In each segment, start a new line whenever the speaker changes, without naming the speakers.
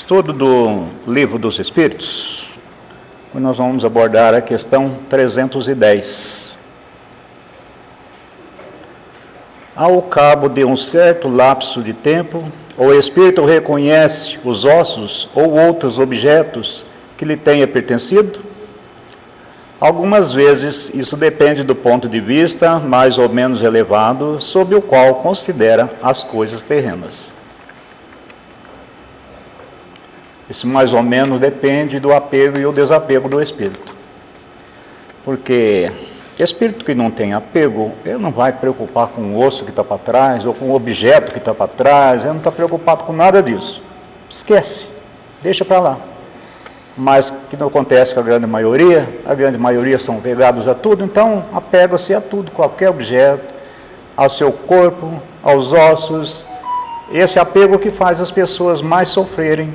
Estudo do Livro dos Espíritos, nós vamos abordar a questão 310. Ao cabo de um certo lapso de tempo, o espírito reconhece os ossos ou outros objetos que lhe tenha pertencido? Algumas vezes isso depende do ponto de vista mais ou menos elevado sob o qual considera as coisas terrenas. Isso mais ou menos depende do apego e o desapego do espírito. Porque espírito que não tem apego, ele não vai preocupar com o osso que está para trás, ou com o objeto que está para trás, ele não está preocupado com nada disso. Esquece, deixa para lá. Mas que não acontece com a grande maioria são pegados a tudo, então apega-se a tudo, qualquer objeto, ao seu corpo, aos ossos. Esse apego que faz as pessoas mais sofrerem.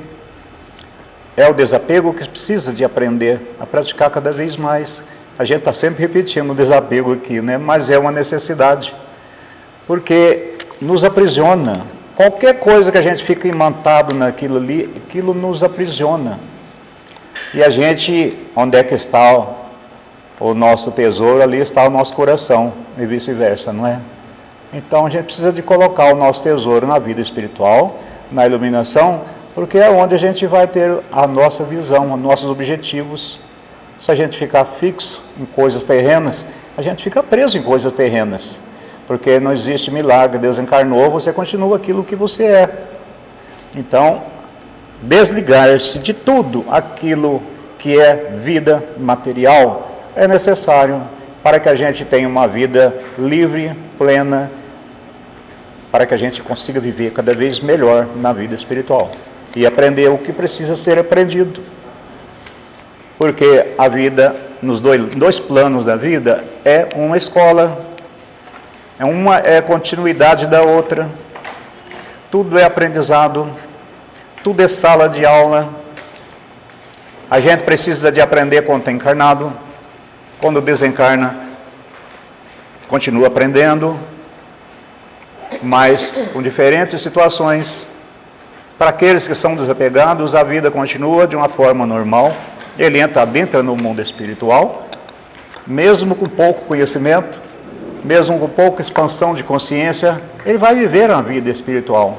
É o desapego que precisa de aprender a praticar cada vez mais. A gente está sempre repetindo o desapego aqui, né? Mas é uma necessidade, porque nos aprisiona. Qualquer coisa que a gente fica imantado naquilo ali, aquilo nos aprisiona. E a gente, onde é que está o nosso tesouro, ali está o nosso coração, e vice-versa, não é? Então a gente precisa de colocar o nosso tesouro na vida espiritual, na iluminação, porque é onde a gente vai ter a nossa visão, os nossos objetivos. Se a gente ficar fixo em coisas terrenas, a gente fica preso em coisas terrenas, porque não existe milagre. Deus encarnou, você continua aquilo que você é. Então, desligar-se de tudo aquilo que é vida material é necessário para que a gente tenha uma vida livre, plena, para que a gente consiga viver cada vez melhor na vida espiritual e aprender o que precisa ser aprendido. Porque a vida, nos dois planos da vida, é uma escola, uma é continuidade da outra, tudo é aprendizado, tudo é sala de aula. A gente precisa de aprender quando está encarnado, quando desencarna, continua aprendendo, mas com diferentes situações. Para aqueles que são desapegados, a vida continua de uma forma normal. Ele adentra no mundo espiritual, mesmo com pouco conhecimento, mesmo com pouca expansão de consciência, ele vai viver a vida espiritual,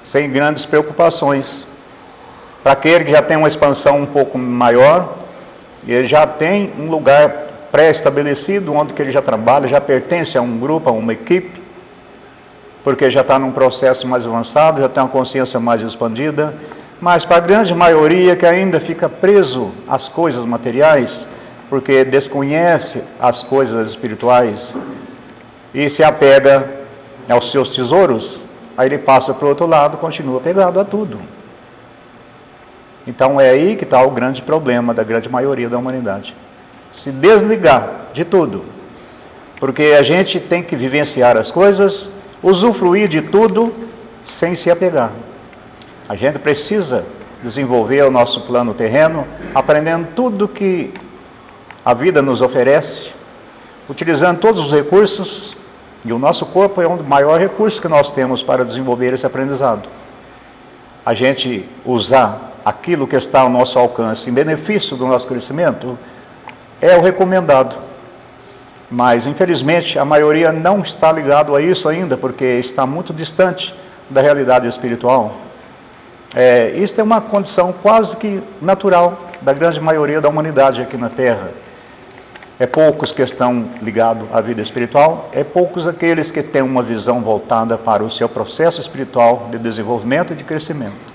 sem grandes preocupações. Para aquele que já tem uma expansão um pouco maior, ele já tem um lugar pré-estabelecido, onde que ele já trabalha, já pertence a um grupo, a uma equipe, porque já está num processo mais avançado, já tem uma consciência mais expandida. Mas para a grande maioria que ainda fica preso às coisas materiais, porque desconhece as coisas espirituais e se apega aos seus tesouros, aí ele passa para o outro lado, continua pegado a tudo. Então é aí que está o grande problema da grande maioria da humanidade. Se desligar de tudo, porque a gente tem que vivenciar as coisas, usufruir de tudo sem se apegar. A gente precisa desenvolver o nosso plano terreno, aprendendo tudo que a vida nos oferece, utilizando todos os recursos, e o nosso corpo é o maior recurso que nós temos para desenvolver esse aprendizado. A gente usar aquilo que está ao nosso alcance em benefício do nosso crescimento é o recomendado. Mas, infelizmente, a maioria não está ligado a isso ainda, porque está muito distante da realidade espiritual. Isso é uma condição quase que natural da grande maioria da humanidade aqui na Terra. É poucos que estão ligados à vida espiritual, é poucos aqueles que têm uma visão voltada para o seu processo espiritual de desenvolvimento e de crescimento.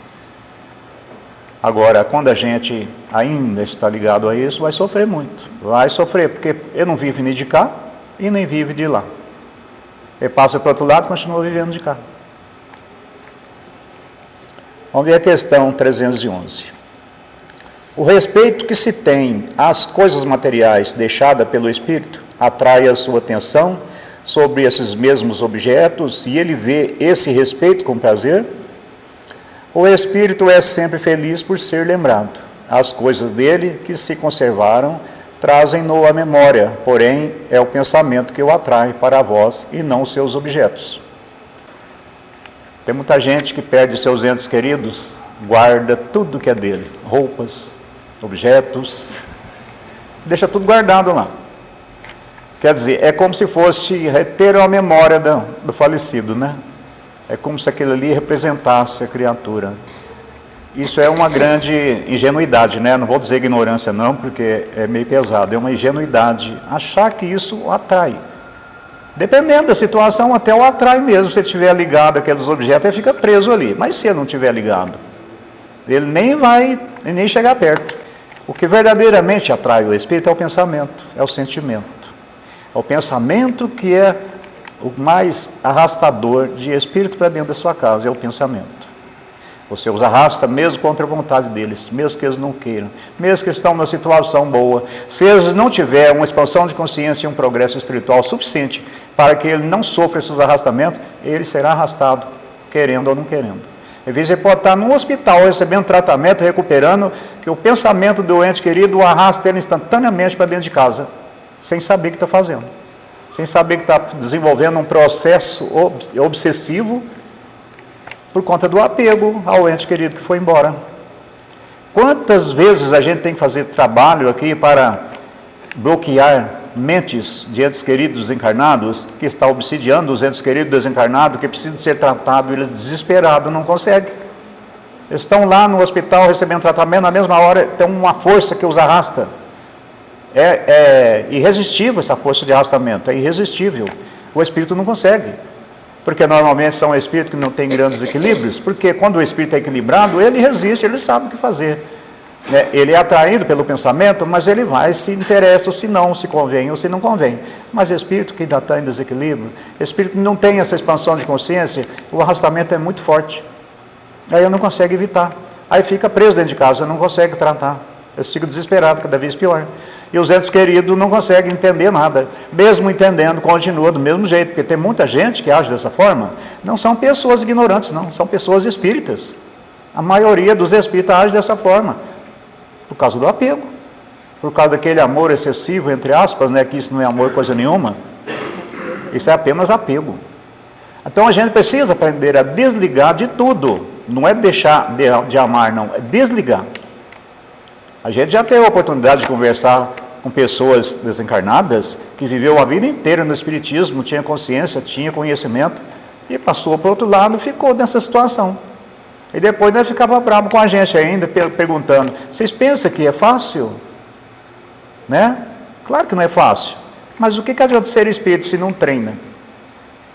Agora, quando a gente ainda está ligado a isso, vai sofrer muito. Vai sofrer, porque ele não vive nem de cá e nem vive de lá. Ele passa para o outro lado e continua vivendo de cá. Vamos ver a questão 311. O respeito que se tem às coisas materiais deixada pelo espírito atrai a sua atenção sobre esses mesmos objetos e ele vê esse respeito com prazer? O espírito é sempre feliz por ser lembrado. As coisas dele que se conservaram trazem-no à memória, porém é o pensamento que o atrai para vós e não os seus objetos. Tem muita gente que perde seus entes queridos guarda tudo que é dele, roupas, objetos, deixa tudo guardado lá. Quer dizer, é como se fosse reter a memória do falecido, né? É como se aquele ali representasse a criatura. Isso é uma grande ingenuidade, né? Não vou dizer ignorância não, porque é meio pesado. É uma ingenuidade achar que isso o atrai. Dependendo da situação, até o atrai mesmo. Se ele estiver ligado àqueles objetos, ele fica preso ali. Mas se ele não estiver ligado, ele nem vai nem chegar perto. O que verdadeiramente atrai o espírito é o pensamento, é o sentimento. É o pensamento que é o mais arrastador de espírito para dentro da sua casa, é o pensamento. Você os arrasta mesmo contra a vontade deles, mesmo que eles não queiram, mesmo que estão numa situação boa. Se eles não tiverem uma expansão de consciência e um progresso espiritual suficiente para que ele não sofra esses arrastamentos, ele será arrastado, querendo ou não querendo. Às vezes ele pode estar num hospital recebendo tratamento, recuperando, que o pensamento do ente querido o arrasta ele instantaneamente para dentro de casa, sem saber o que está fazendo, sem saber que está desenvolvendo um processo obsessivo, por conta do apego ao ente querido que foi embora. Quantas vezes a gente tem que fazer trabalho aqui para bloquear mentes de entes queridos desencarnados, que está obsidiando os entes queridos desencarnados, que precisam ser tratados, eles desesperados, não conseguem. Eles estão lá no hospital recebendo tratamento, na mesma hora tem uma força que os arrasta. É irresistível essa força de arrastamento, é irresistível. O espírito não consegue. Porque normalmente são espíritos que não têm grandes equilíbrios, porque quando o espírito é equilibrado, ele resiste, ele sabe o que fazer. Ele é atraído pelo pensamento, mas ele vai, se interessa ou se não, se convém ou se não convém. Mas espírito que ainda está em desequilíbrio, espírito que não tem essa expansão de consciência, o arrastamento é muito forte. Aí ele não consegue evitar. Aí fica preso dentro de casa, não consegue tratar. Eles ficam desesperados, cada vez pior. E os entes queridos não conseguem entender nada. Mesmo entendendo, continua do mesmo jeito. Porque tem muita gente que age dessa forma. Não são pessoas ignorantes, não. São pessoas espíritas. A maioria dos espíritas age dessa forma. Por causa do apego. Por causa daquele amor excessivo, entre aspas, né, que isso não é amor coisa nenhuma. Isso é apenas apego. Então a gente precisa aprender a desligar de tudo. Não é deixar de amar, não. É desligar. A gente já teve a oportunidade de conversar com pessoas desencarnadas que viveu a vida inteira no espiritismo, tinha consciência, tinha conhecimento e passou para o outro lado e ficou nessa situação. E depois ele ficava bravo com a gente ainda, perguntando, vocês pensam que é fácil? Né? Claro que não é fácil. Mas o que adianta ser espírito se não treina?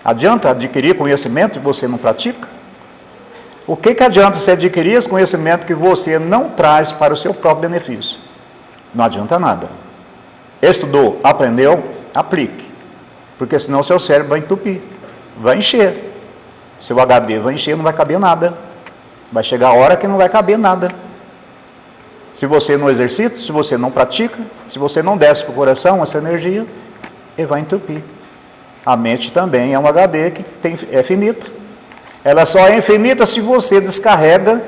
Adianta adquirir conhecimento e você não pratica? O que adianta você adquirir esse conhecimento que você não traz para o seu próprio benefício? Não adianta nada. Estudou, aprendeu, aplique. Porque senão seu cérebro vai entupir, vai encher. Seu HD vai encher, não vai caber nada. Vai chegar a hora que não vai caber nada. Se você não exercita, se você não pratica, se você não desce para o coração essa energia, ele vai entupir. A mente também é um HD que é finita. Ela só é infinita se você descarrega,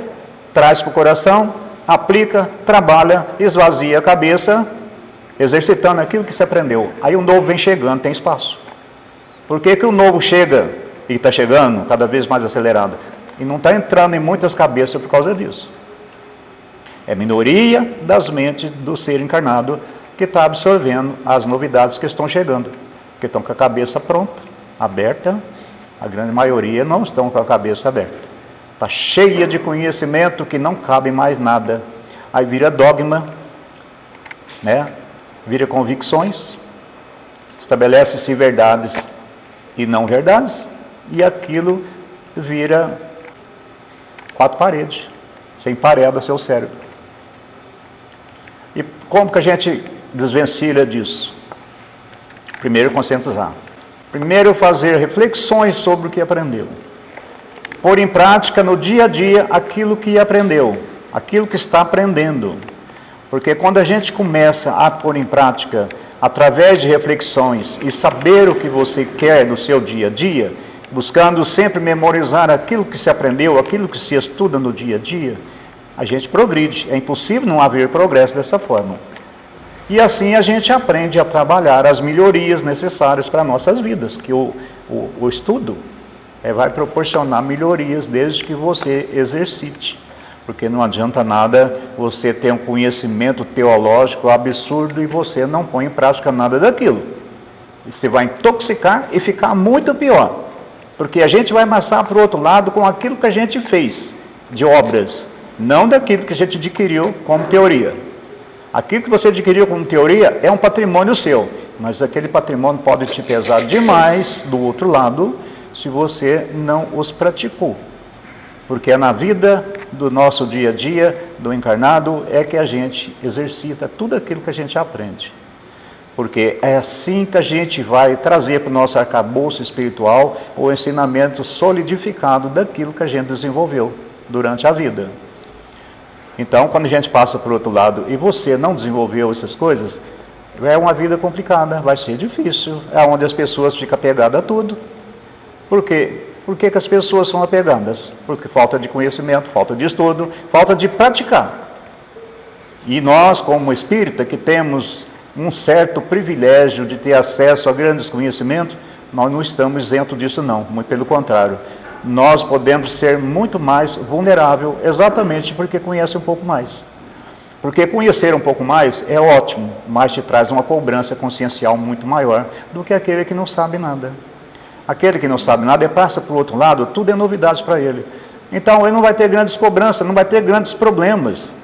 traz para o coração, aplica, trabalha, esvazia a cabeça, exercitando aquilo que se aprendeu. Aí o novo vem chegando, tem espaço. Por que o novo chega e está chegando cada vez mais acelerado? E não está entrando em muitas cabeças por causa disso. É minoria das mentes do ser encarnado que está absorvendo as novidades que estão chegando, que estão com a cabeça pronta, aberta. A grande maioria não estão com a cabeça aberta. Está cheia de conhecimento que não cabe mais nada. Aí vira dogma, né? Vira convicções, estabelece-se verdades e não verdades, e aquilo vira quatro paredes, sem parede seu cérebro. E como que a gente desvencilha disso? Primeiro, conscientizar. Primeiro, fazer reflexões sobre o que aprendeu. Pôr em prática no dia a dia aquilo que aprendeu, aquilo que está aprendendo. Porque quando a gente começa a pôr em prática, através de reflexões, e saber o que você quer no seu dia a dia, buscando sempre memorizar aquilo que se aprendeu, aquilo que se estuda no dia a dia, a gente progride. É impossível não haver progresso dessa forma. E assim a gente aprende a trabalhar as melhorias necessárias para nossas vidas, que o estudo vai proporcionar melhorias desde que você exercite. Porque não adianta nada você ter um conhecimento teológico absurdo e você não põe em prática nada daquilo. E você vai intoxicar e ficar muito pior. Porque a gente vai passar para o outro lado com aquilo que a gente fez de obras, não daquilo que a gente adquiriu como teoria. Aquilo que você adquiriu como teoria é um patrimônio seu, mas aquele patrimônio pode te pesar demais do outro lado se você não os praticou. Porque é na vida do nosso dia a dia, do encarnado, é que a gente exercita tudo aquilo que a gente aprende. Porque é assim que a gente vai trazer para o nosso arcabouço espiritual o ensinamento solidificado daquilo que a gente desenvolveu durante a vida. Então, quando a gente passa para o outro lado e você não desenvolveu essas coisas, é uma vida complicada, vai ser difícil, é onde as pessoas ficam apegadas a tudo. Por quê? Por que as pessoas são apegadas? Porque falta de conhecimento, falta de estudo, falta de praticar. E nós, como espírita, que temos um certo privilégio de ter acesso a grandes conhecimentos, nós não estamos isentos disso não, muito pelo contrário. Nós podemos ser muito mais vulnerável, exatamente porque conhece um pouco mais. Porque conhecer um pouco mais é ótimo, mas te traz uma cobrança consciencial muito maior do que aquele que não sabe nada. Aquele que não sabe nada, ele passa para o outro lado, tudo é novidade para ele. Então, ele não vai ter grandes cobranças, não vai ter grandes problemas.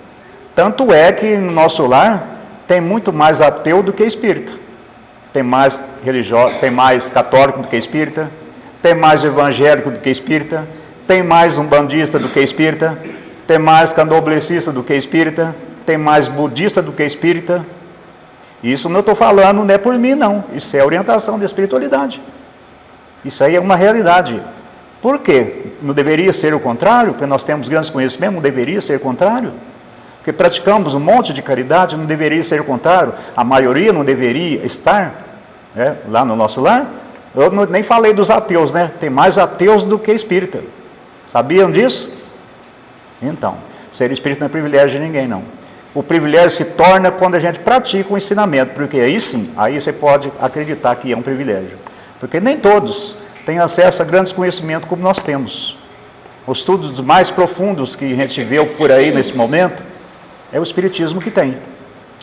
Tanto é que no nosso lar tem muito mais ateu do que espírita. Tem mais religioso, tem mais católico do que espírita, tem mais evangélico do que espírita, tem mais umbandista do que espírita, tem mais candomblessista do que espírita, tem mais budista do que espírita. Isso não estou falando, não é por mim não, isso é orientação da espiritualidade. Isso aí é uma realidade. Por quê? Não deveria ser o contrário? Porque nós temos grandes conhecimentos, não deveria ser o contrário? Porque praticamos um monte de caridade, não deveria ser o contrário? A maioria não deveria estar lá no nosso lar? Eu nem falei dos ateus, né? Tem mais ateus do que espírita. Sabiam disso? Então, ser espírita não é privilégio de ninguém, não. O privilégio se torna quando a gente pratica o ensinamento, porque aí sim, aí você pode acreditar que é um privilégio. Porque nem todos têm acesso a grandes conhecimentos como nós temos. Os estudos mais profundos que a gente vê por aí nesse momento, é o Espiritismo que tem.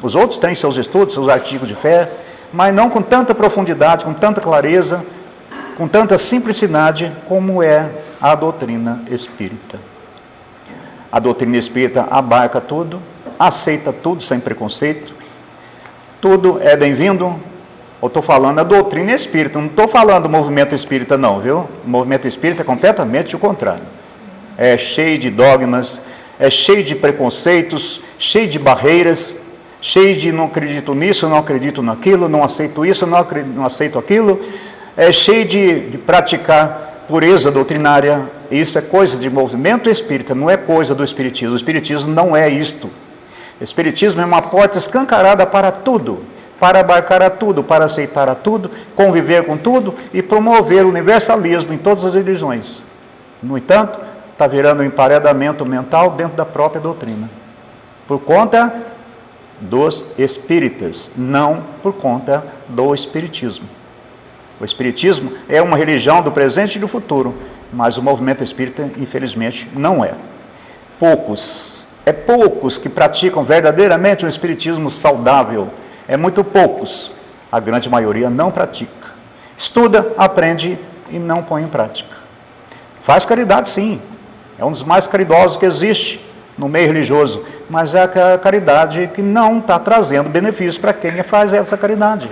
Os outros têm seus estudos, seus artigos de fé, mas não com tanta profundidade, com tanta clareza, com tanta simplicidade como é a doutrina espírita. A doutrina espírita abarca tudo, aceita tudo sem preconceito, tudo é bem-vindo. Eu estou falando da doutrina espírita, não estou falando do movimento espírita não, viu? O movimento espírita é completamente o contrário. É cheio de dogmas, é cheio de preconceitos, cheio de barreiras, cheio de não acredito nisso, não acredito naquilo, não aceito isso, não aceito aquilo. É cheio de praticar pureza doutrinária. Isso é coisa de movimento espírita, não é coisa do espiritismo. O espiritismo não é isto. O espiritismo é uma porta escancarada para tudo, para abarcar a tudo, para aceitar a tudo, conviver com tudo e promover o universalismo em todas as religiões. No entanto, está virando um emparedamento mental dentro da própria doutrina, por conta dos espíritas, não por conta do espiritismo. O espiritismo é uma religião do presente e do futuro, mas o movimento espírita, infelizmente, não é. Poucos que praticam verdadeiramente um espiritismo saudável, é muito poucos. A grande maioria não pratica. Estuda, aprende e não põe em prática. Faz caridade sim, é um dos mais caridosos que existe no meio religioso, mas é a caridade que não está trazendo benefício para quem faz essa caridade.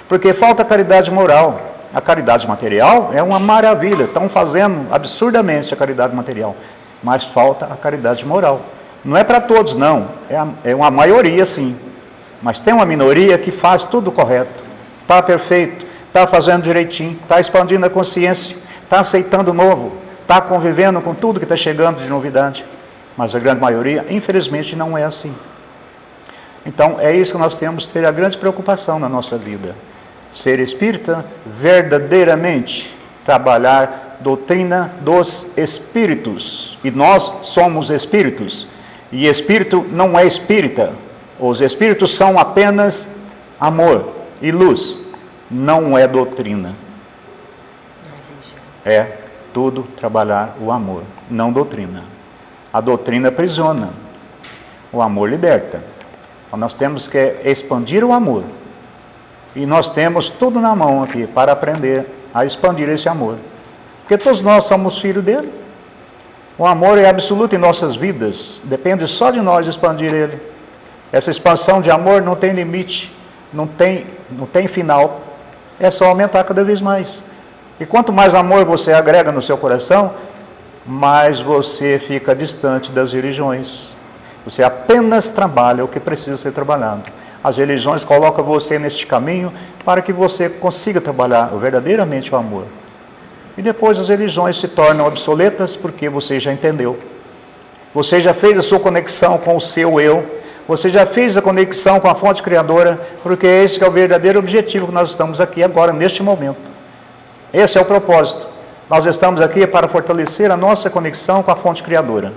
Porque falta caridade moral. A caridade material é uma maravilha, estão fazendo absurdamente a caridade material, mas falta a caridade moral. Não é para todos não, é uma maioria sim, mas tem uma minoria que faz tudo correto, está perfeito, está fazendo direitinho, está expandindo a consciência, está aceitando o novo, está convivendo com tudo que está chegando de novidade, mas a grande maioria, infelizmente, não é assim. Então, é isso que nós temos que ter a grande preocupação na nossa vida. Ser espírita, verdadeiramente, trabalhar doutrina dos espíritos. E nós somos espíritos. E espírito não é espírita. Os espíritos são apenas amor e luz. Não é doutrina. É tudo trabalhar o amor, não doutrina. A doutrina aprisiona, o amor liberta. Então, nós temos que expandir o amor. E nós temos tudo na mão aqui para aprender a expandir esse amor. Porque todos nós somos filhos dele. O amor é absoluto em nossas vidas, depende só de nós expandir ele. Essa expansão de amor não tem limite, não tem final, é só aumentar cada vez mais. E quanto mais amor você agrega no seu coração, mais você fica distante das religiões. Você apenas trabalha o que precisa ser trabalhado. As religiões colocam você neste caminho para que você consiga trabalhar verdadeiramente o amor. E depois as religiões se tornam obsoletas porque você já entendeu. Você já fez a sua conexão com o seu eu. Você já fez a conexão com a fonte criadora, porque esse que é o verdadeiro objetivo que nós estamos aqui agora, neste momento. Esse é o propósito. Nós estamos aqui para fortalecer a nossa conexão com a fonte criadora.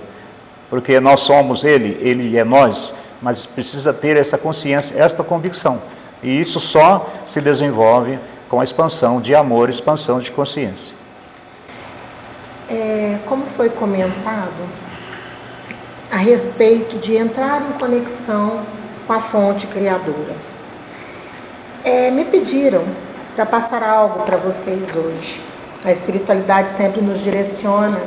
Porque nós somos ele é nós, mas precisa ter essa consciência, esta convicção. E isso só se desenvolve com a expansão de amor, expansão de consciência.
Como foi comentado a respeito de entrar em conexão com a fonte criadora, me pediram para passar algo para vocês hoje. A espiritualidade sempre nos direciona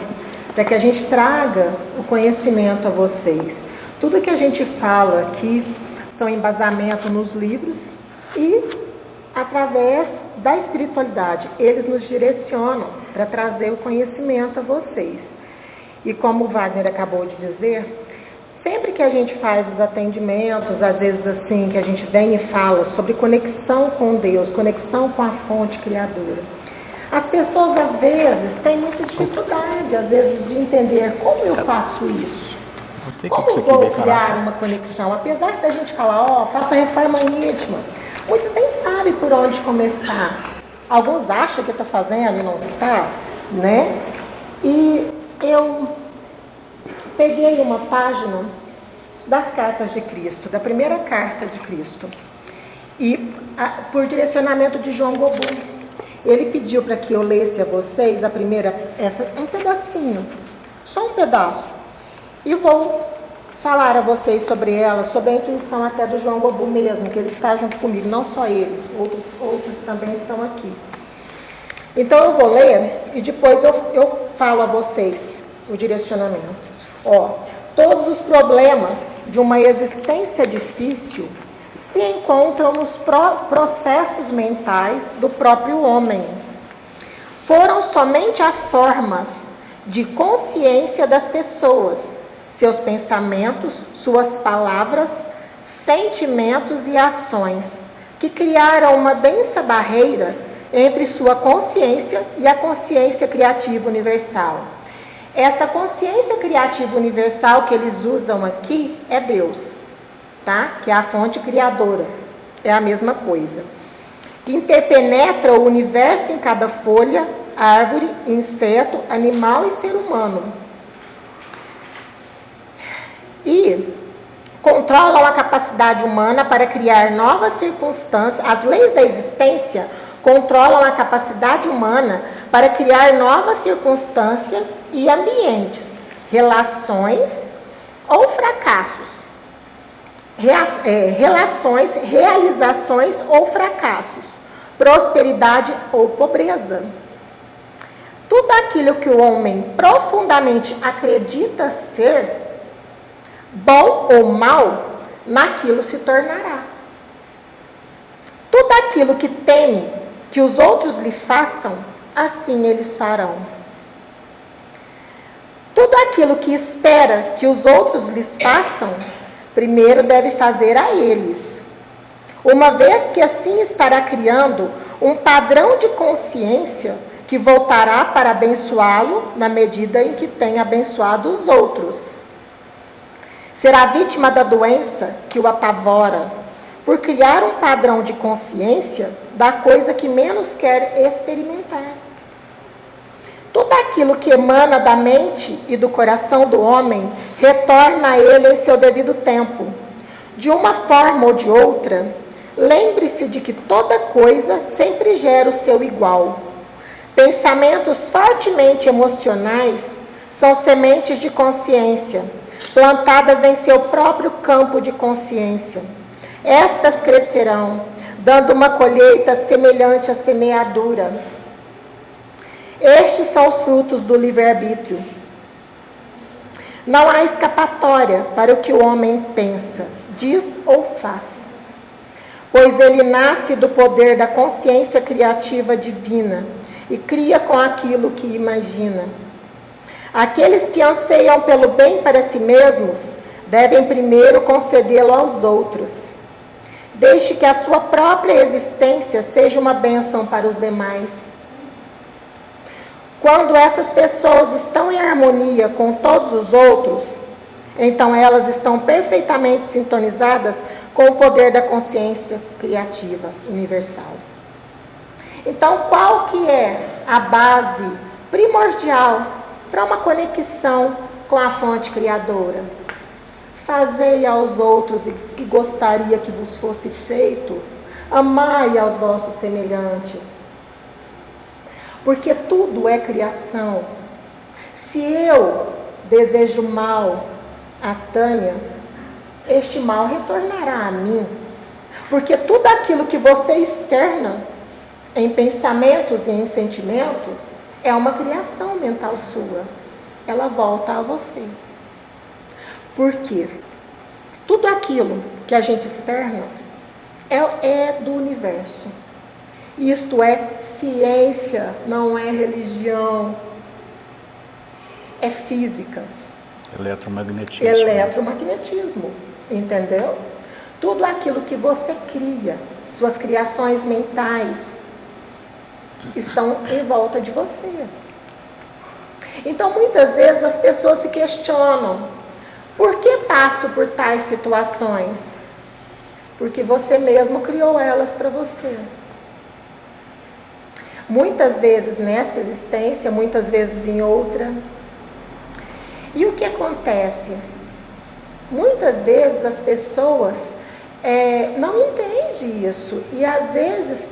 para que a gente traga o conhecimento a vocês. Tudo que a gente fala aqui são embasamento nos livros e através da espiritualidade. Eles nos direcionam para trazer o conhecimento a vocês. E como o Wagner acabou de dizer, sempre que a gente faz os atendimentos, às vezes assim, que a gente vem e fala sobre conexão com Deus, conexão com a fonte criadora, as pessoas às vezes têm muita dificuldade, às vezes, de entender como eu faço isso. Como eu vou criar uma conexão? Apesar da gente falar, faça reforma íntima, muitos nem sabem por onde começar. Alguns acham que está fazendo e não está, né? E eu peguei uma página das cartas de Cristo, da primeira carta de Cristo, e por direcionamento de João Gobu. Ele pediu para que eu lesse a vocês a primeira, um pedacinho, só um pedaço, e vou falar a vocês sobre ela, sobre a intuição até do João Gobu mesmo, que ele está junto comigo, não só ele, outros também estão aqui. Então eu vou ler e depois eu falo a vocês o direcionamento. Todos os problemas de uma existência difícil se encontram nos processos mentais do próprio homem. Foram somente as formas de consciência das pessoas, seus pensamentos, suas palavras, sentimentos e ações, que criaram uma densa barreira entre sua consciência e a consciência criativa universal. Essa consciência criativa universal que eles usam aqui é Deus, tá? Que é a fonte criadora, é a mesma coisa. Que interpenetra o universo em cada folha, árvore, inseto, animal e ser humano. E controlam a capacidade humana para criar novas circunstâncias. As leis da existência controlam a capacidade humana para criar novas circunstâncias e ambientes, relações ou fracassos. Relações, realizações ou fracassos, prosperidade ou pobreza. Tudo aquilo que o homem profundamente acredita ser, bom ou mal, naquilo se tornará. Tudo aquilo que teme que os outros lhe façam, assim eles farão. Tudo aquilo que espera que os outros lhes façam, primeiro deve fazer a eles. Uma vez que assim estará criando um padrão de consciência que voltará para abençoá-lo na medida em que tem abençoado os outros. Será vítima da doença que o apavora, por criar um padrão de consciência da coisa que menos quer experimentar. Tudo aquilo que emana da mente e do coração do homem retorna a ele em seu devido tempo. De uma forma ou de outra, lembre-se de que toda coisa sempre gera o seu igual. Pensamentos fortemente emocionais São sementes de consciência, plantadas em seu próprio campo de consciência. Estas crescerão, dando uma colheita semelhante à semeadura. Estes são os frutos do livre-arbítrio. Não há escapatória para o que o homem pensa, diz ou faz, pois ele nasce do poder da consciência criativa divina e cria com aquilo que imagina. Aqueles que anseiam pelo bem para si mesmos devem primeiro concedê-lo aos outros. Deixe que a sua própria existência seja uma bênção para os demais. Quando essas pessoas estão em harmonia com todos os outros, então elas estão perfeitamente sintonizadas com o poder da consciência criativa universal. Então, qual que é a base primordial para uma conexão com a fonte criadora? Fazei aos outros o que gostaria que vos fosse feito, amai aos vossos semelhantes. Porque tudo é criação. Se eu desejo mal a Tânia, este mal retornará a mim. Porque tudo aquilo que você externa em pensamentos e em sentimentos é uma criação mental sua. Ela volta a você. Por quê? Tudo aquilo que a gente externa é do universo. Isto é ciência, não é religião. É física.
Eletromagnetismo.
Eletromagnetismo, entendeu? Tudo aquilo que você cria, suas criações mentais, estão em volta de você. Então, muitas vezes as pessoas se questionam: por que passo por tais situações? Porque você mesmo criou elas para você. Muitas vezes nessa existência, muitas vezes em outra. E o que acontece? Muitas vezes as pessoas não entendem isso e às vezes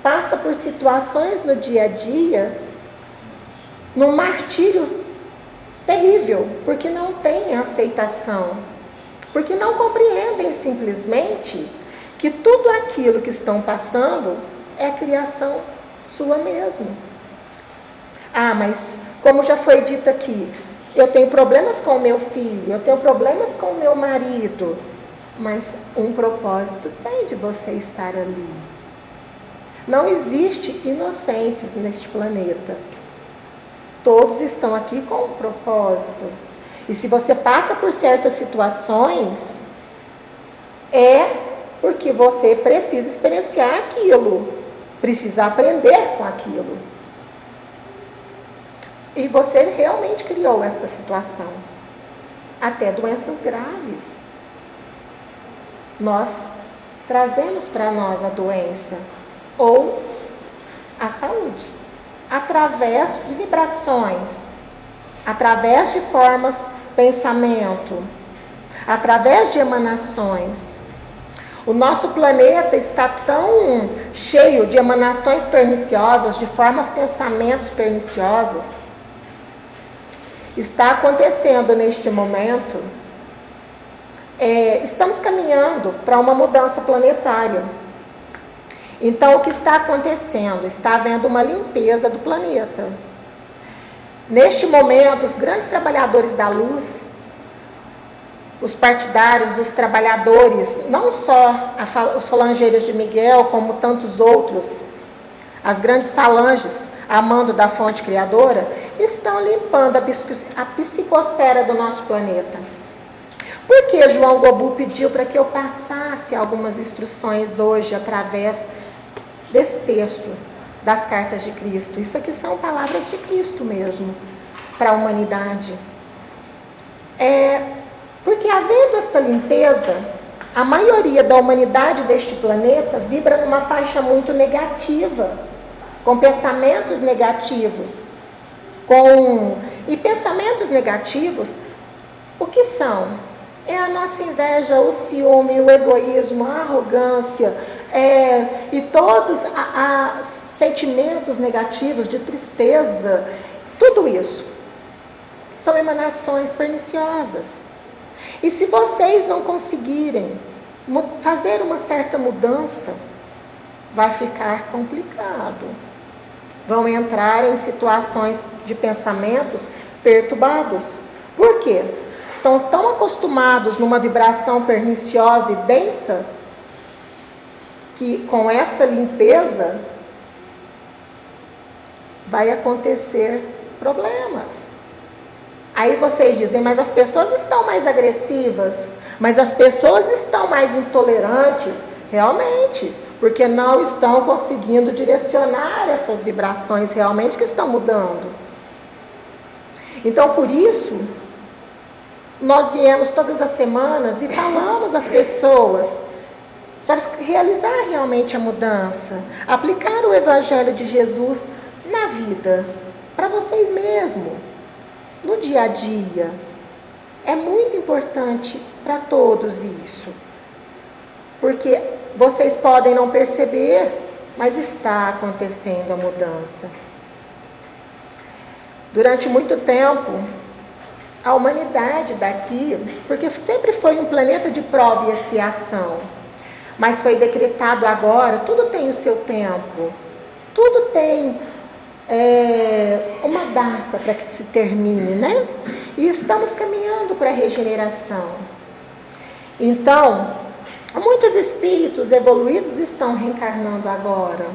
passa por situações no dia a dia num martírio terrível, porque não tem aceitação, porque não compreendem simplesmente que tudo aquilo que estão passando é criação sua mesmo. Ah, mas como já foi dito aqui, eu tenho problemas com o meu filho, eu tenho problemas com o meu marido, mas um propósito tem de você estar ali. Não existe inocentes neste planeta. Todos estão aqui com um propósito. E se você passa por certas situações, é porque você precisa experienciar aquilo, precisa aprender com aquilo. E você realmente criou esta situação. Até doenças graves. Nós trazemos para nós a doença ou a saúde através de vibrações, através de formas, pensamento, através de emanações. O nosso planeta está tão cheio de emanações perniciosas, de formas, pensamentos perniciosos. Está acontecendo neste momento, estamos caminhando para uma mudança planetária. Então, o que está acontecendo? Está havendo uma limpeza do planeta. Neste momento, os grandes trabalhadores da luz, os partidários, os trabalhadores, não só os falangeiros de Miguel, como tantos outros, as grandes falanges a mando da fonte criadora, estão limpando a psicosfera do nosso planeta. Por que João Gobu pediu para que eu passasse algumas instruções hoje através desse texto das cartas de Cristo? Isso aqui são palavras de Cristo mesmo para a humanidade. Porque havendo esta limpeza, a maioria da humanidade deste planeta vibra numa faixa muito negativa, com pensamentos negativos. E pensamentos negativos, o que são? É a nossa inveja, o ciúme, o egoísmo, a arrogância, e todos sentimentos negativos de tristeza, tudo isso. são emanações perniciosas. E se vocês não conseguirem fazer uma certa mudança, vai ficar complicado. Vão entrar em situações de pensamentos perturbados. Por quê? Estão tão acostumados numa vibração perniciosa e densa, que com essa limpeza vai acontecer problemas. Aí vocês dizem, mas as pessoas estão mais agressivas, mas as pessoas estão mais intolerantes. Realmente, porque não estão conseguindo direcionar essas vibrações realmente que estão mudando. Então, por isso, nós viemos todas as semanas e falamos às pessoas para realizar realmente a mudança, aplicar o Evangelho de Jesus na vida, para vocês mesmos, no dia a dia. É muito importante para todos isso, porque vocês podem não perceber, mas está acontecendo a mudança. Durante muito tempo, a humanidade daqui, porque sempre foi um planeta de prova e expiação, mas foi decretado agora, tudo tem o seu tempo, tudo tem uma data para que se termine, né? E estamos caminhando para a regeneração. Então, muitos espíritos evoluídos estão reencarnando agora.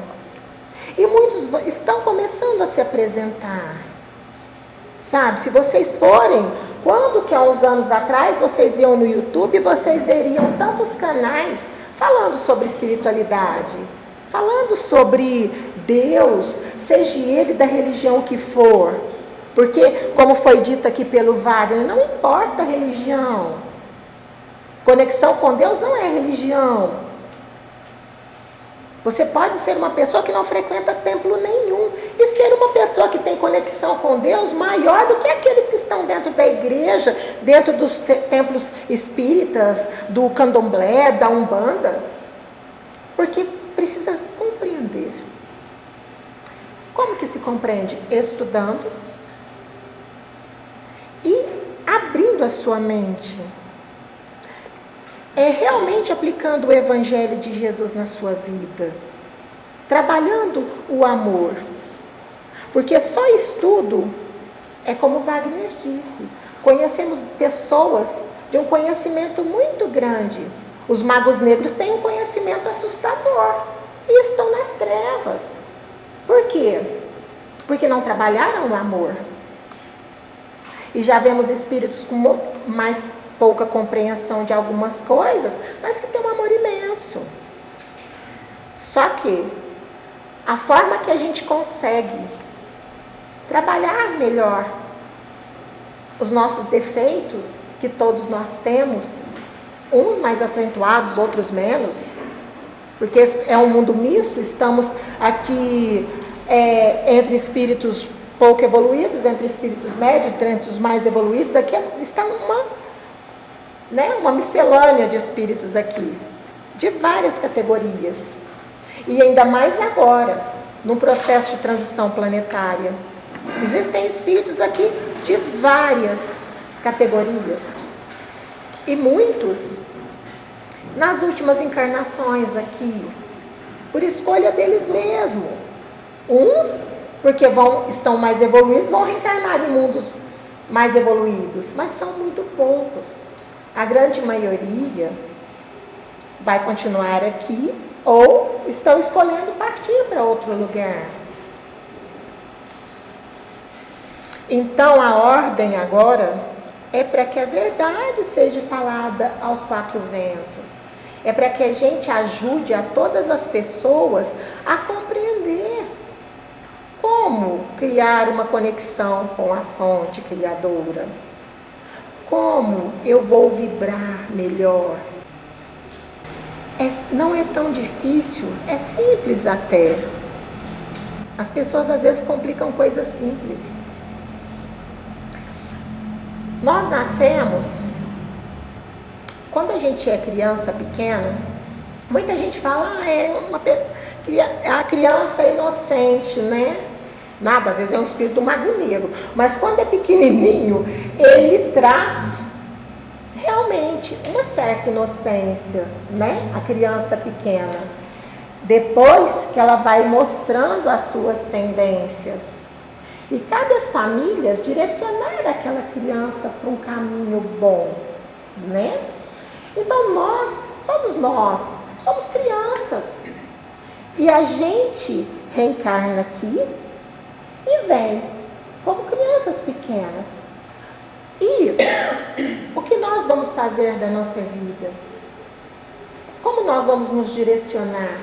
E muitos estão começando a se apresentar. Sabe, se vocês forem, quando que há uns anos atrás vocês iam no YouTube, vocês veriam tantos canais falando sobre espiritualidade, falando sobre Deus, seja ele da religião que for. Porque, como foi dito aqui pelo Wagner, não importa a religião. Conexão com Deus não é religião. Você pode ser uma pessoa que não frequenta templo nenhum e ser uma pessoa que tem conexão com Deus maior do que aqueles que estão dentro da igreja, dentro dos templos espíritas, do candomblé, da umbanda. Porque precisa compreender. Como que se compreende? Estudando e abrindo a sua mente. É realmente aplicando o Evangelho de Jesus na sua vida, trabalhando o amor, porque só estudo é como Wagner disse, conhecemos pessoas de um conhecimento muito grande. Os magos negros têm um conhecimento assustador e estão nas trevas. Por quê? Porque não trabalharam o amor. E já vemos espíritos com mais pouca compreensão de algumas coisas, mas que tem um amor imenso. Só que a forma que a gente consegue trabalhar melhor os nossos defeitos, que todos nós temos, uns mais acentuados, outros menos, porque é um mundo misto, estamos aqui entre espíritos pouco evoluídos, entre espíritos médios, entre os mais evoluídos, aqui está uma miscelânea de espíritos aqui, de várias categorias. E ainda mais agora, num processo de transição planetária. Existem espíritos aqui de várias categorias. E muitos, nas últimas encarnações aqui, por escolha deles mesmos. Uns, porque estão mais evoluídos, vão reencarnar em mundos mais evoluídos, mas são muito poucos. A grande maioria vai continuar aqui ou estão escolhendo partir para outro lugar. Então a ordem agora é para que a verdade seja falada aos quatro ventos. É para que a gente ajude a todas as pessoas a compreender como criar uma conexão com a fonte criadora. Como eu vou vibrar melhor? Não é tão difícil, é simples até. As pessoas às vezes complicam coisas simples. Nós nascemos, quando a gente é criança pequena, muita gente fala, a criança é inocente, né? Nada, às vezes é um espírito do mago negro. Mas quando é pequenininho, ele traz realmente uma certa inocência, né? A criança pequena. Depois que ela vai mostrando as suas tendências. E cabe às famílias direcionar aquela criança para um caminho bom, né? Então todos nós, somos crianças. E a gente reencarna aqui e vem como crianças pequenas. E o que nós vamos fazer da nossa vida? Como nós vamos nos direcionar?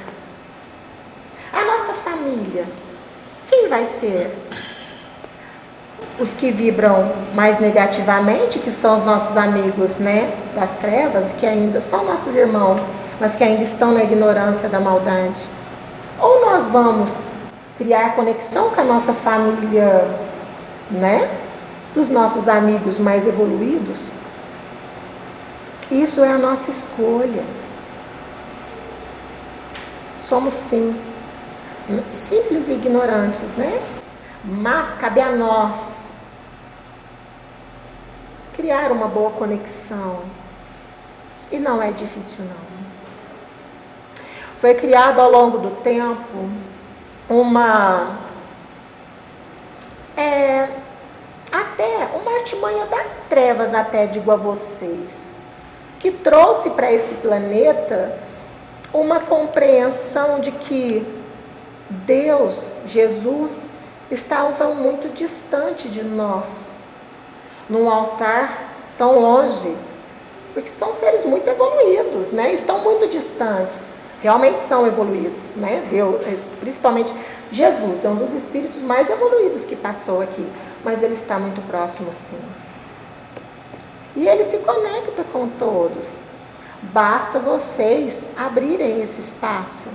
A nossa família, quem vai ser? Os que vibram mais negativamente, que são os nossos amigos, né, das trevas, que ainda são nossos irmãos, mas que ainda estão na ignorância da maldade. Ou nós vamos criar conexão com a nossa família, né, dos nossos amigos mais evoluídos. Isso é a nossa escolha. Somos sim simples e ignorantes, né? Mas cabe a nós criar uma boa conexão. E não é difícil, não. Foi criado ao longo do tempo até uma artimanha das trevas, até digo a vocês, que trouxe para esse planeta uma compreensão de que Deus, Jesus, estava muito distante de nós, num altar tão longe, porque são seres muito evoluídos, né? Estão muito distantes, realmente são evoluídos, né? Deus, principalmente Jesus, é um dos espíritos mais evoluídos que passou aqui, mas ele está muito próximo, sim. E ele se conecta com todos. Basta vocês abrirem esse espaço.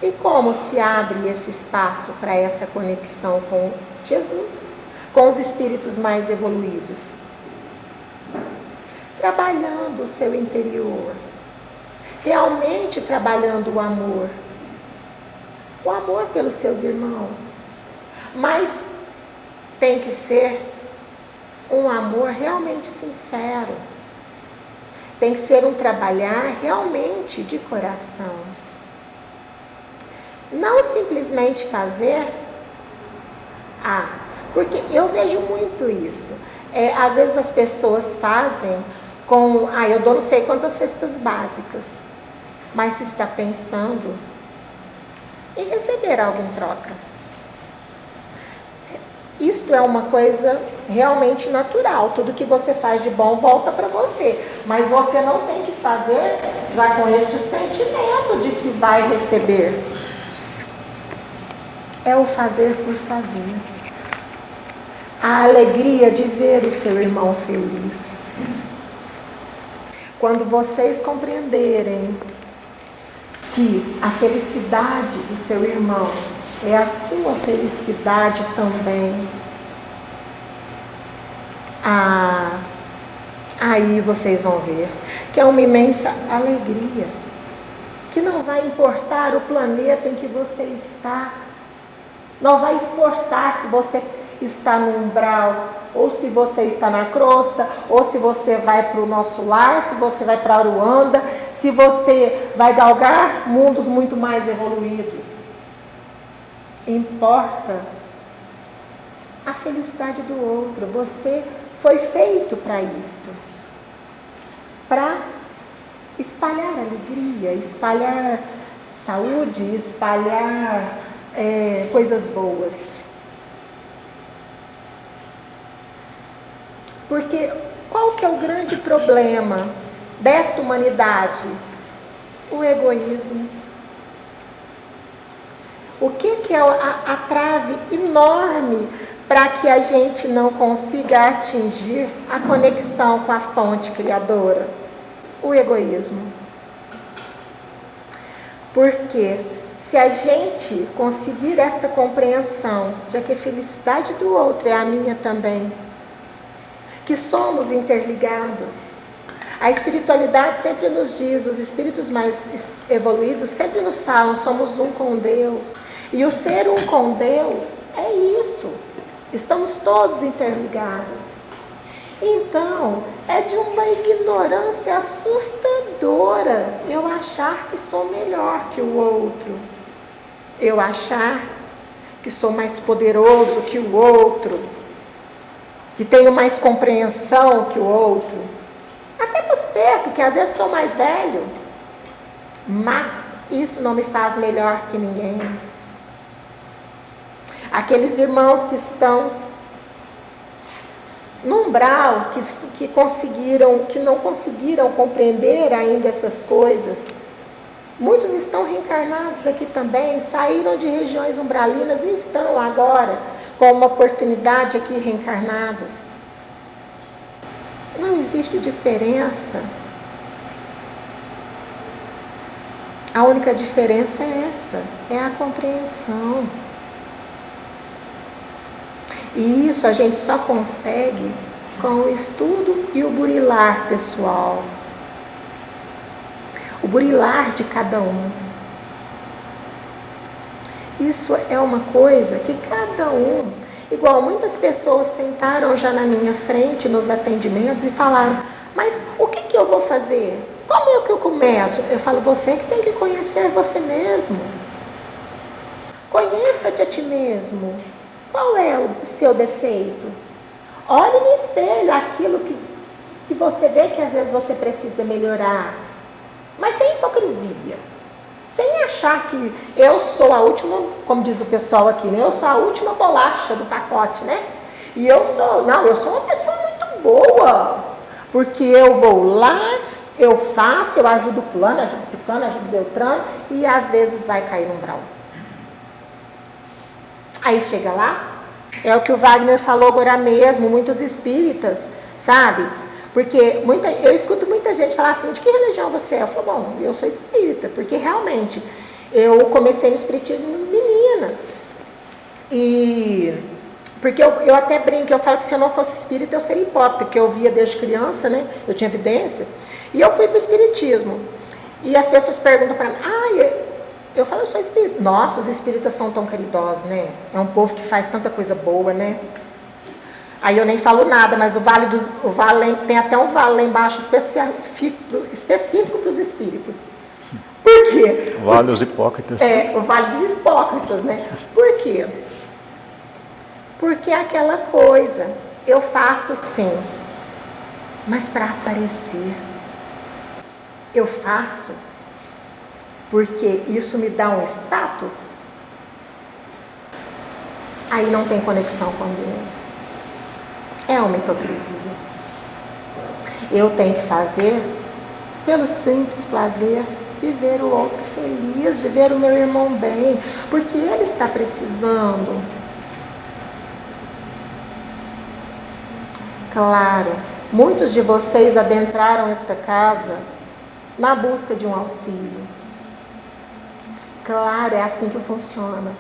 E como se abre esse espaço para essa conexão com Jesus, com os espíritos mais evoluídos? Trabalhando o seu interior, realmente trabalhando o amor pelos seus irmãos, mas tem que ser um amor realmente sincero, tem que ser um trabalhar realmente de coração. Não simplesmente fazer, porque eu vejo muito isso. Às vezes as pessoas fazem com, eu dou não sei quantas cestas básicas, mas se está pensando em receber algo em troca. Isto é uma coisa realmente natural. Tudo que você faz de bom volta para você. Mas você não tem que fazer já com este sentimento de que vai receber. É o fazer por fazer. A alegria de ver o seu irmão feliz. Quando vocês compreenderem que a felicidade do seu irmão é a sua felicidade também, aí vocês vão ver que é uma imensa alegria, que não vai importar o planeta em que você está, não vai importar se você está no umbral, ou se você está na crosta, ou se você vai para o nosso lar, se você vai para Aruanda, se você vai galgar mundos muito mais evoluídos. Importa a felicidade do outro. Você foi feito para isso, para espalhar alegria, espalhar saúde, espalhar coisas boas. Porque qual que é o grande problema desta humanidade? O egoísmo. O que é a trave enorme para que a gente não consiga atingir a conexão com a fonte criadora? O egoísmo. Porque se a gente conseguir esta compreensão de que a felicidade do outro é a minha também, que somos interligados, a espiritualidade sempre nos diz, os espíritos mais evoluídos sempre nos falam, somos um com Deus. E o ser um com Deus é isso. Estamos todos interligados. Então, é de uma ignorância assustadora eu achar que sou melhor que o outro. Eu achar que sou mais poderoso que o outro. Que tenho mais compreensão que o outro. Até para os perto, que às vezes sou mais velho. Mas isso não me faz melhor que ninguém. Aqueles irmãos que estão no umbral, que não conseguiram compreender ainda essas coisas. Muitos estão reencarnados aqui também, saíram de regiões umbralinas e estão agora com uma oportunidade aqui reencarnados. Não existe diferença. A única diferença é essa, é a compreensão. E isso a gente só consegue com o estudo e o burilar pessoal. O burilar de cada um. Isso é uma coisa que cada um, igual muitas pessoas sentaram já na minha frente nos atendimentos e falaram, mas o que eu vou fazer? Como é que eu começo? Eu falo, você que tem que conhecer você mesmo. Conheça-te a ti mesmo. Qual é o seu defeito? Olhe no espelho aquilo que você vê que às vezes você precisa melhorar. Mas sem hipocrisia. Sem achar que eu sou a última, como diz o pessoal aqui, né? Eu sou a última bolacha do pacote, né? E eu sou uma pessoa muito boa. Porque eu vou lá, eu faço, eu ajudo fulano, ajudo ciclano, ajudo Beltrano, e às vezes vai cair no umbral. Aí chega lá, é o que o Wagner falou agora mesmo, muitos espíritas, sabe? Porque eu escuto muita gente falar assim, de que religião você é? Eu falo, bom, eu sou espírita, porque realmente eu comecei no espiritismo menina. E porque eu até brinco, eu falo que se eu não fosse espírita eu seria hipócrita, porque eu via desde criança, né? Eu tinha evidência. E eu fui para o espiritismo. E as pessoas perguntam para mim, eu falo, eu sou espírita. Nossa, os espíritas são tão caridosos, né? É um povo que faz tanta coisa boa, né? Aí eu nem falo nada, mas o vale tem até um vale lá embaixo específico para os espíritos. Por quê?
O vale dos hipócritas.
O vale dos hipócritas, né? Por quê? Porque é aquela coisa, eu faço sim, mas para aparecer. Eu faço porque isso me dá um status. Aí não tem conexão com Deus. É uma hipocrisia. Eu tenho que fazer pelo simples prazer de ver o outro feliz, de ver o meu irmão bem, porque ele está precisando. Claro, muitos de vocês adentraram esta casa na busca de um auxílio. Claro, é assim que funciona.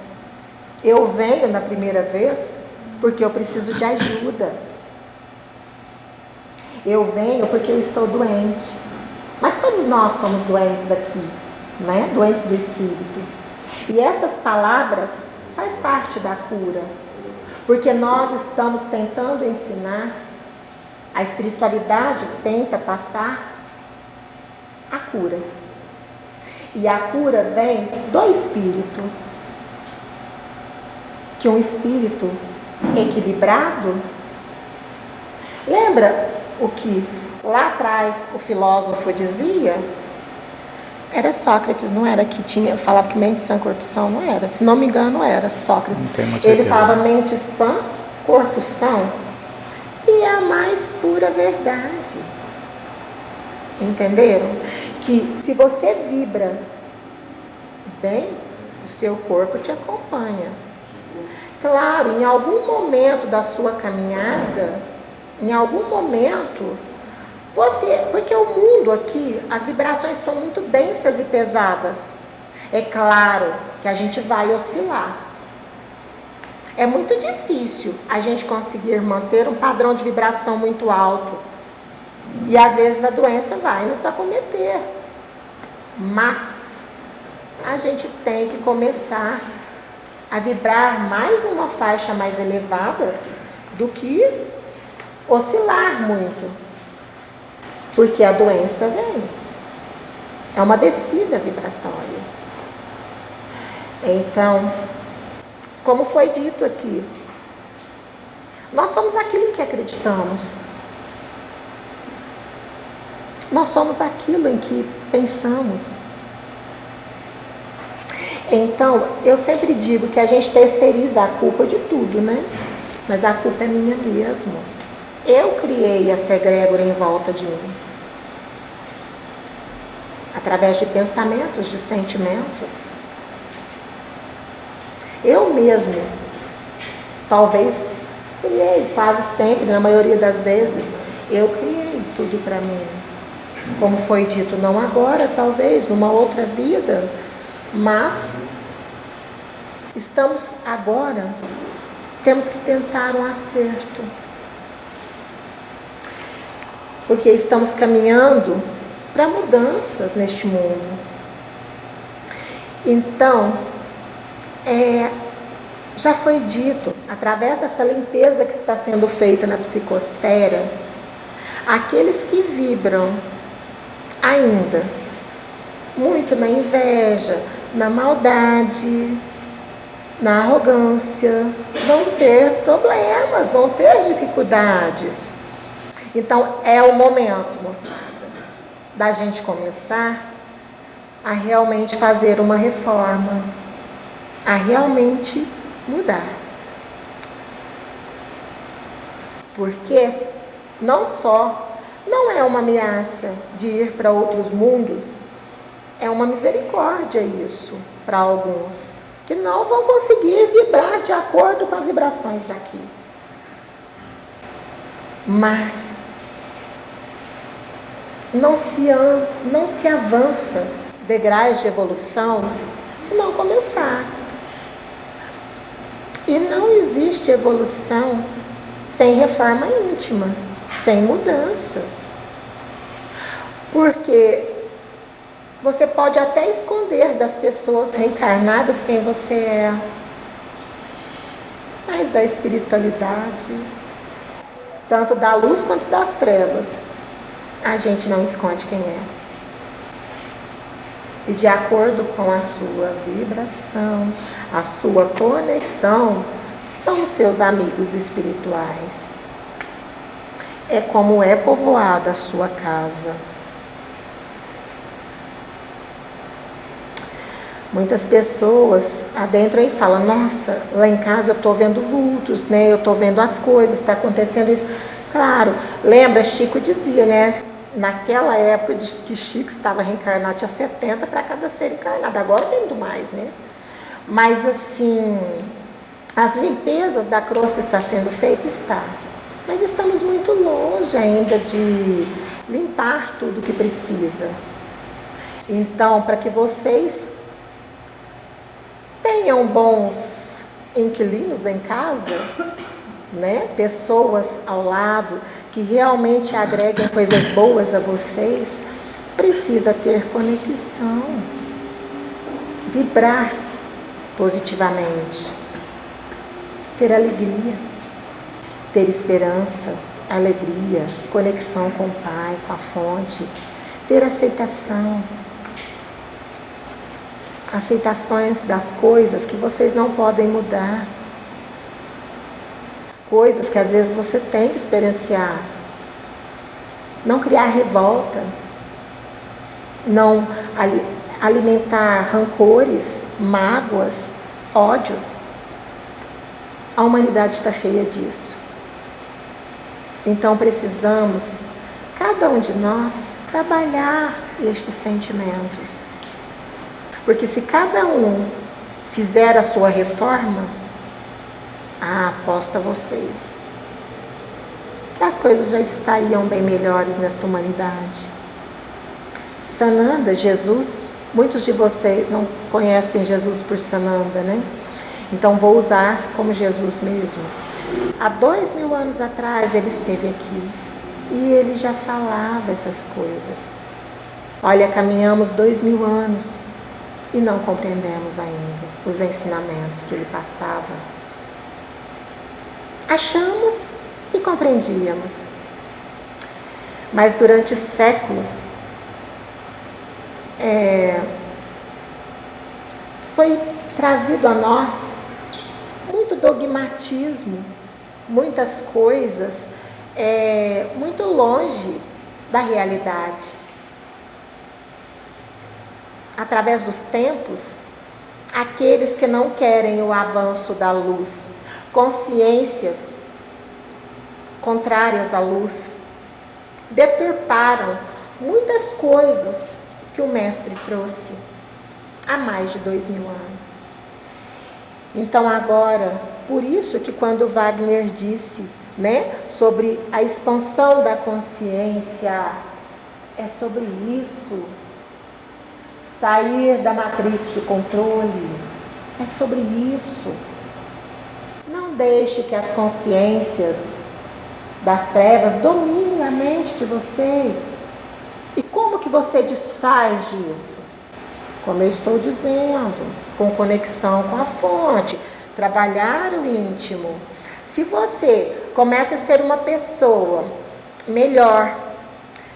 Eu venho na primeira vez porque eu preciso de ajuda. Eu venho porque eu estou doente. Mas todos nós somos doentes aqui, né? Doentes do espírito. E essas palavras faz parte da cura. Porque nós estamos tentando ensinar, a espiritualidade tenta passar a cura. E a cura vem do espírito. Que um espírito equilibrado, lembra o que lá atrás o filósofo dizia? Era Sócrates, não era que falava que mente sã, corpo são, não era, se não me engano era Sócrates. Ele falava mente sã, corpo são, e a mais pura verdade. Entenderam? Que se você vibra bem, o seu corpo te acompanha. Claro, em algum momento da sua caminhada, em algum momento, porque o mundo aqui, as vibrações são muito densas e pesadas. É claro que a gente vai oscilar. É muito difícil a gente conseguir manter um padrão de vibração muito alto. E às vezes a doença vai nos acometer. Mas a gente tem que começar a vibrar mais numa faixa mais elevada do que oscilar muito. Porque a doença vem. É uma descida vibratória. Então, como foi dito aqui, nós somos aquilo em que acreditamos. Nós somos aquilo em que pensamos. Então, eu sempre digo que a gente terceiriza a culpa de tudo, né? Mas a culpa é minha mesmo. Eu criei essa egrégora em volta de mim. Através de pensamentos, de sentimentos. Eu mesmo, talvez, criei, quase sempre, na maioria das vezes, eu criei tudo para mim. Como foi dito, não agora, talvez, numa outra vida, mas estamos agora, temos que tentar um acerto. Porque estamos caminhando para mudanças neste mundo. Então, já foi dito, através dessa limpeza que está sendo feita na psicosfera, aqueles que vibram ainda muito na inveja, na maldade, na arrogância, vão ter problemas, vão ter dificuldades. Então, é o momento, moçada, da gente começar a realmente fazer uma reforma, a realmente mudar. Porque não é uma ameaça de ir para outros mundos, é uma misericórdia isso para alguns que não vão conseguir vibrar de acordo com as vibrações daqui. Mas não se avança degraus de evolução se não começar. E não existe evolução sem reforma íntima, sem mudança. Porque você pode até esconder das pessoas reencarnadas quem você é, mas da espiritualidade, tanto da luz quanto das trevas, a gente não esconde quem é. E de acordo com a sua vibração, a sua conexão, são os seus amigos espirituais. É como é povoada a sua casa. Muitas pessoas adentram e falam, nossa, lá em casa eu estou vendo vultos, né? Eu estou vendo as coisas, está acontecendo isso. Claro, lembra, Chico dizia, né? Naquela época de que Chico estava reencarnado, tinha 70 para cada ser encarnado. Agora tem muito mais, né? Mas assim, as limpezas da crosta está sendo feita, está. Mas estamos muito longe ainda de limpar tudo que precisa. Então, para que vocês tenham bons inquilinos em casa, né? Pessoas ao lado que realmente agreguem coisas boas a vocês, precisa ter conexão, vibrar positivamente, ter alegria, ter esperança, alegria, conexão com o Pai, com a fonte, ter aceitações das coisas que vocês não podem mudar. Coisas que às vezes você tem que experienciar. Não criar revolta. Não alimentar rancores, mágoas, ódios. A humanidade está cheia disso. Então precisamos, cada um de nós, trabalhar estes sentimentos. Porque se cada um fizer a sua reforma, aposto a vocês que as coisas já estariam bem melhores nesta humanidade. Sananda, Jesus, muitos de vocês não conhecem Jesus por Sananda, né? Então vou usar como Jesus mesmo. Há 2000 anos atrás ele esteve aqui e ele já falava essas coisas. Olha, caminhamos 2000 anos e não compreendemos ainda os ensinamentos que ele passava. Achamos que compreendíamos, mas durante séculos foi trazido a nós muito dogmatismo, muitas coisas muito longe da realidade. Através dos tempos, aqueles que não querem o avanço da luz, consciências contrárias à luz, deturparam muitas coisas que o Mestre trouxe há mais de 2000 anos. Então agora, por isso que quando Wagner disse, sobre a expansão da consciência, é sobre isso. Sair da matriz de controle, é sobre isso. Não deixe que as consciências das trevas dominem a mente de vocês. E como que você desfaz disso? Como eu estou dizendo, com conexão com a fonte, trabalhar o íntimo. Se você começa a ser uma pessoa melhor,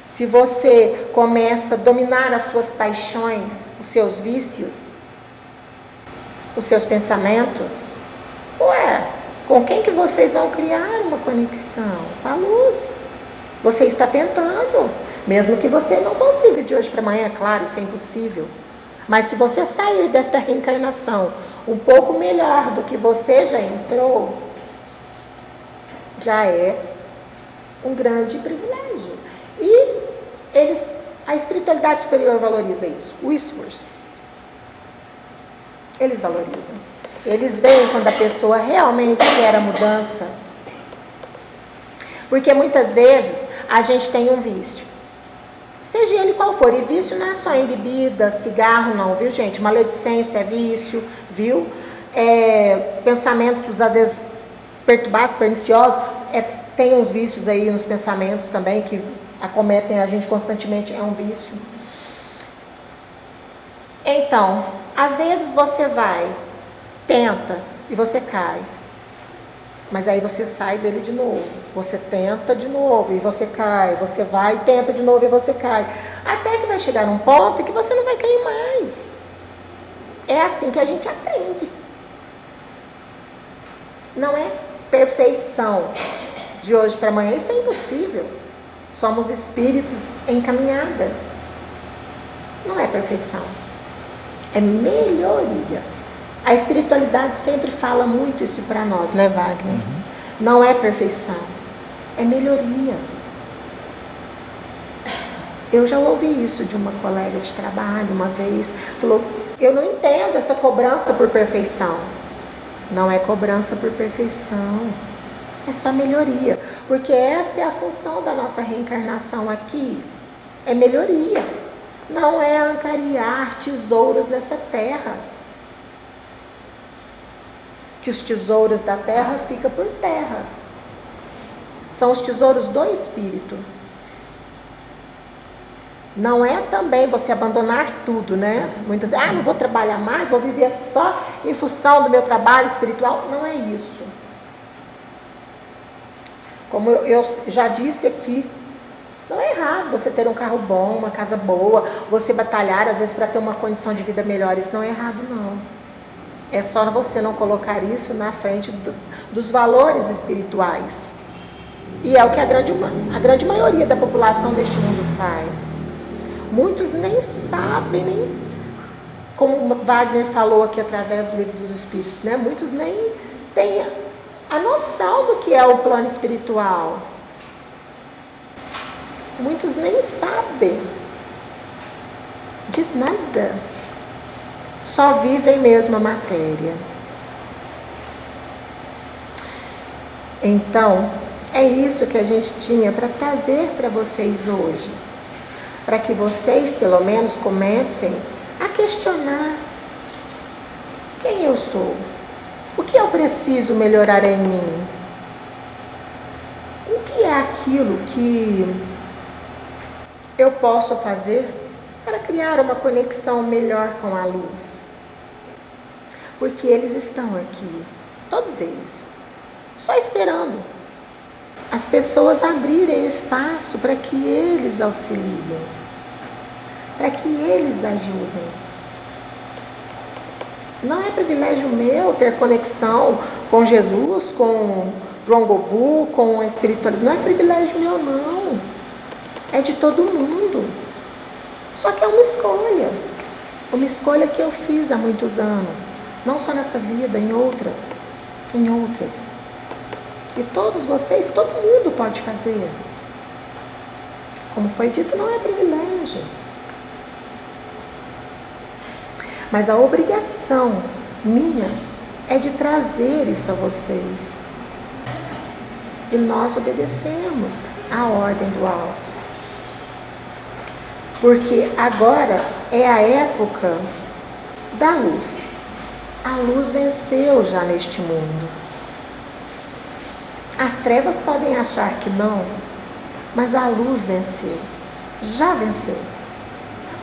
se você começa a dominar as suas paixões, os seus vícios, os seus pensamentos, com quem que vocês vão criar uma conexão? Com a luz. Você está tentando, mesmo que você não consiga de hoje para amanhã, claro, isso é impossível. Mas se você sair desta reencarnação um pouco melhor do que você já entrou, já é um grande privilégio. E a espiritualidade superior valoriza isso, o esforço. Eles valorizam. Eles veem quando a pessoa realmente quer a mudança. Porque muitas vezes a gente tem um vício. Seja ele qual for. E vício não é só em bebida, cigarro, não, viu, gente? Maledicência é vício, viu? Pensamentos, às vezes, perturbados, perniciosos. Tem uns vícios aí nos pensamentos também que acometem a gente constantemente, é um vício. Então, às vezes você tenta e você cai. Mas aí você sai dele de novo. Você tenta de novo e você cai. Você vai e tenta de novo e você cai. Até que vai chegar num ponto que você não vai cair mais. É assim que a gente aprende. Não é perfeição de hoje para amanhã. Isso é impossível. Somos espíritos em caminhada. Não é perfeição. É melhoria. A espiritualidade sempre fala muito isso para nós, né, Wagner? Não é perfeição, é melhoria. Eu já ouvi isso de uma colega de trabalho uma vez. Falou, eu não entendo essa cobrança por perfeição. Não é cobrança por perfeição, é só melhoria. Porque essa é a função da nossa reencarnação aqui, é melhoria. Não é angariar tesouros nessa terra. Que os tesouros da terra ficam por terra. São os tesouros do espírito. Não é também você abandonar tudo, né? Muitas vezes, não vou trabalhar mais, vou viver só em função do meu trabalho espiritual. Não é isso. Como eu já disse aqui, não é errado você ter um carro bom, uma casa boa, você batalhar às vezes para ter uma condição de vida melhor. Isso não é errado, não. É só você não colocar isso na frente dos valores espirituais. E é o que a grande maioria da população deste mundo faz. Muitos nem sabem, nem, como Wagner falou aqui através do Livro dos Espíritos, né? Muitos nem têm a noção do que é o plano espiritual. Muitos nem sabem de nada. Só vivem mesmo a matéria. Então, é isso que a gente tinha para trazer para vocês hoje. Para que vocês, pelo menos, comecem a questionar quem eu sou. O que eu preciso melhorar em mim? O que é aquilo que eu posso fazer para criar uma conexão melhor com a luz. Porque eles estão aqui, todos eles, só esperando as pessoas abrirem espaço para que eles auxiliem, para que eles ajudem. Não é privilégio meu ter conexão com Jesus, com João Gobu, com a espiritualidade. Não é privilégio meu, não. É de todo mundo. Só que é uma escolha. Uma escolha que eu fiz há muitos anos. Não só nessa vida, em outras. E todos vocês, todo mundo pode fazer. Como foi dito, não é privilégio. Mas a obrigação minha é de trazer isso a vocês. E nós obedecemos a ordem do alto. Porque agora é a época da luz. A luz venceu já neste mundo. As trevas podem achar que não, mas a luz venceu. Já venceu.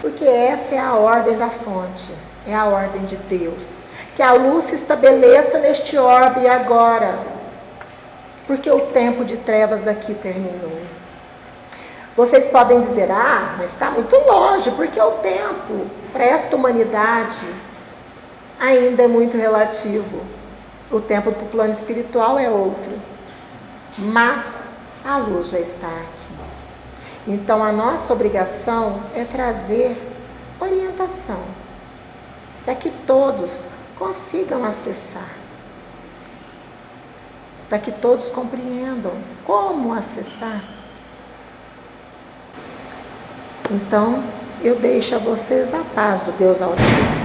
Porque essa é a ordem da fonte. É a ordem de Deus. Que a luz se estabeleça neste orbe agora. Porque o tempo de trevas aqui terminou. Vocês podem dizer, mas está muito longe, porque o tempo para esta humanidade ainda é muito relativo. O tempo para o plano espiritual é outro. Mas a luz já está aqui. Então a nossa obrigação é trazer orientação para que todos consigam acessar, para que todos compreendam como acessar. Então, eu deixo a vocês a paz do Deus Altíssimo.